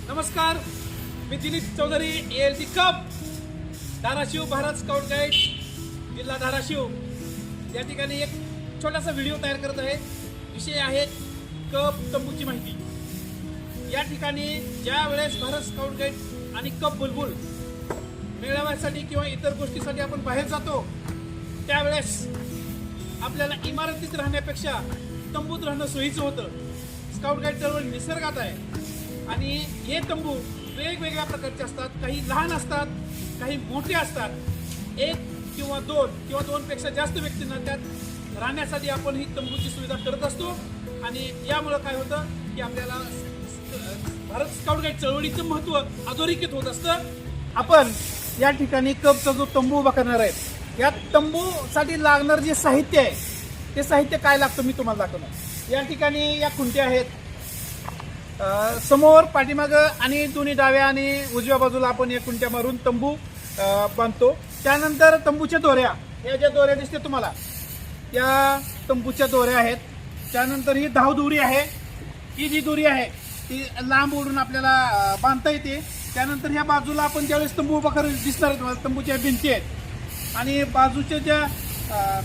नमस्कार, मी Dilip Chaudhari, ALT cub Dharashiv Bharat scout guide जिल्हा धाराशिव या ठिकाणी एक छोटासा व्हिडिओ तयार करत आहे। विषय आहे कप तंबूची माहिती। या ठिकाणी ज्या वेळेस भारत स्काउट गाईड आणि कप बुलबुल मेळाव्यासाठी किंवा इतर गोष्टीसाठी आपण बाहेर जातो त्यावेळेस आपल्याला इमारतीत राहण्यापेक्षा तंबूत राहणं सोयीचं होतं। स्काउट गाईड चळवळ निसर्गात आहे आणि हे तंबू वेगवेगळ्या प्रकारचे असतात, काही लहान असतात, काही मोठे असतात। एक किंवा दोनपेक्षा जास्त व्यक्तींना त्यात राहण्यासाठी आपण ही तंबूची सुविधा करत असतो आणि यामुळे काय होतं की आपल्याला भारत स्काउट गाईड चळवळीचं महत्त्व अधोरेखित होत असतं। आपण या ठिकाणी कपचा जो तंबू उभा करणार आहे या तंबूसाठी लागणार जे साहित्य आहे ते साहित्य काय लागतं मी तुम्हाला दाखवणार। या ठिकाणी या खुंट्या आहेत, समोर पाठीमागं आणि दोन्ही डाव्या आणि उजव्या बाजूला आपण या खुंट्या मारून तंबू बांधतो। त्यानंतर तंबूच्या दोऱ्या, या ज्या दोऱ्या दिसते तुम्हाला या तंबूच्या दोऱ्या आहेत। त्यानंतर ही धावदोरी आहे, ही जी दोरी आहे ती लांब ओढून आपल्याला बांधता येते। त्यानंतर ह्या बाजूला आपण ज्यावेळेस तंबू उभा करून दिसणार तुम्हाला तंबूच्या भिंती आहेत आणि बाजूच्या ज्या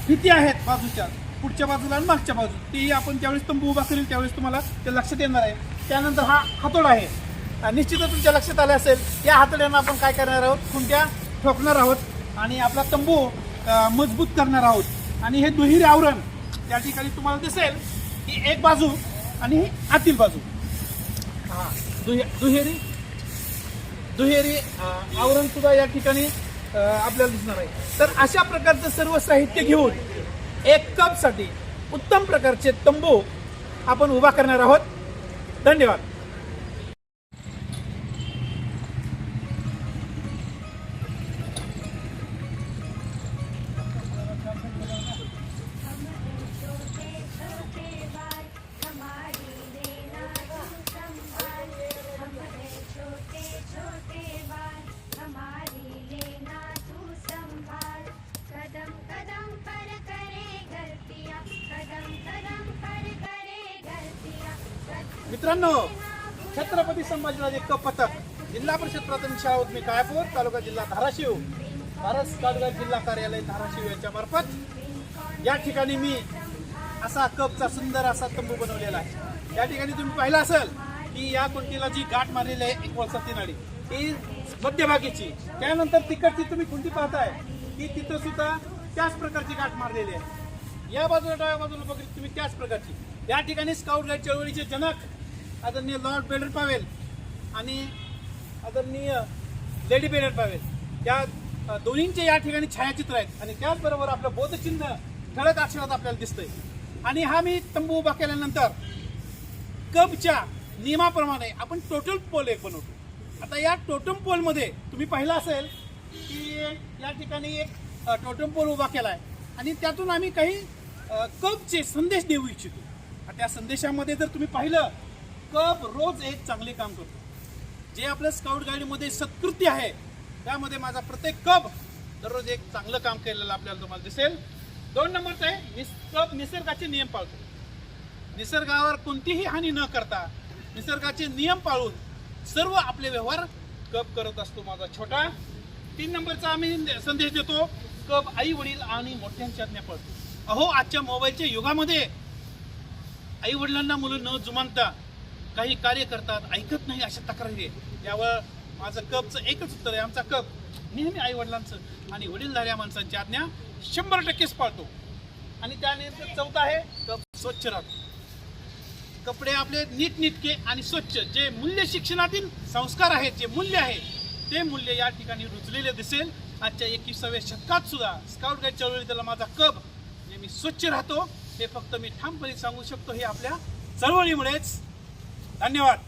फिती आहेत बाजूच्या पुढच्या बाजूला आणि मागच्या बाजू ती आपण ज्यावेळेस तंबू उभा करेल त्यावेळेस तुम्हाला ते लक्षात येणार आहे। त्यानंतर हा हातोडा आहे, निश्चितच तुमच्या लक्षात आले असेल। या हातोड्यांना आपण काय करणार आहोत, खुंट्या ठोकणार आहोत आणि आपला तंबू मजबूत करणार आहोत। आणि हे दुहेरी आवरण या ठिकाणी तुम्हाला दिसेल की एक बाजू आणि ही आतील बाजू, हा दुहेरी आवरण सुद्धा या ठिकाणी आपल्याला दिसणार आहे। तर अशा प्रकारचं सर्व साहित्य घेऊन एक कपसाठी उत्तम प्रकारचे तंबू आपण उभा करणार आहोत। धन्यवाद। मित्रांनो, छत्रपती संभाजीराजे कप पथक जिल्हा परिषद प्राथमिक शाळा उद्मी काळापूर तालुका जिल्हा धाराशिव भारत स्काउट गाईड जिल्हा कार्यालय धाराशिव यांच्या मार्फत या ठिकाणी मी असा कपचा सुंदर असा तंबू बनवलेला आहे। या ठिकाणी तुम्ही पाहिलं असेल की या खुंटीला जी गाठ मारलेली आहे एक वळसा नाडी ती मध्यभागीची, त्यानंतर तिकडची तुम्ही खुंटी पाहताय की तिथं सुद्धा त्याच प्रकारची गाठ मारलेली आहे। या बाजूला डाव्या बाजूला बघितली तुम्ही त्याच प्रकारची। या ठिकाणी स्काउट गाईड चळवळीचे जनक आदरणीय लॉर्ड बेडर पावेल आणि आदरणीय लेडी बेडर पावेल या दोन्हींचे या ठिकाणी छायाचित्र आहेत आणि त्याचबरोबर आपलं बोधचिन्ह ठळक अक्षरात आपल्याला दिसतंय। आणि हा मी तंबू उभा केल्यानंतर कपच्या नियमाप्रमाणे आपण टोटल पोल एक बनवतो। आता या टोटम पोलमध्ये तुम्ही पाहिलं असेल की या ठिकाणी एक टोटम पोल उभा केलाय आणि त्यातून आम्ही काही कपचे संदेश देऊ इच्छितो। त्या संदेशामध्ये जर तुम्ही पाहिलं कप रोज एक चांगले काम करतो। जे आपल्या स्काउट गाईडमध्ये सत्कृती आहे त्यामध्ये माझा प्रत्येक कप दररोज एक चांगलं काम केलेलं आपल्याला तुम्हाला दिसेल। 2 नंबरचं आहे कप निसर्गाचे नियम पाळतो। निसर्गावर कोणतीही हानी न करता निसर्गाचे नियम पाळून सर्व आपले व्यवहार कप करत असतो माझा छोटा। 3 नंबरचा आम्ही संदेश देतो कप आई वडील आणि मोठ्यांची आज्ञा पाळतो। अहो, आजच्या मोबाईलच्या युगामध्ये आई वडिलांना मुलं न जुमानता काही कार्य करतात, ऐकत नाही अशा तक्रारी आहे। यावर माझं कपचं एकच उत्तर आहे, आमचा कप नेहमी आई वडिलांचं आणि वडीलधाऱ्या माणसांची आज्ञा 100% पाळतो। आणि त्यानंतर 4थं आहे कप स्वच्छ राहतो। कपडे आपले नीटनेटके आणि स्वच्छ, जे मूल्य शिक्षणातील संस्कार आहेत, जे मूल्य आहे ते मूल्य या ठिकाणी रुजलेले दिसेल। आजच्या 21व्या शतकात सुद्धा स्काउट गाईड चळवळीतला माझा कप नेहमी स्वच्छ राहतो। हे फक्त मी ठामपणे सांगू शकतो, हे आपल्या चळवळीमुळेच। धन्यवाद।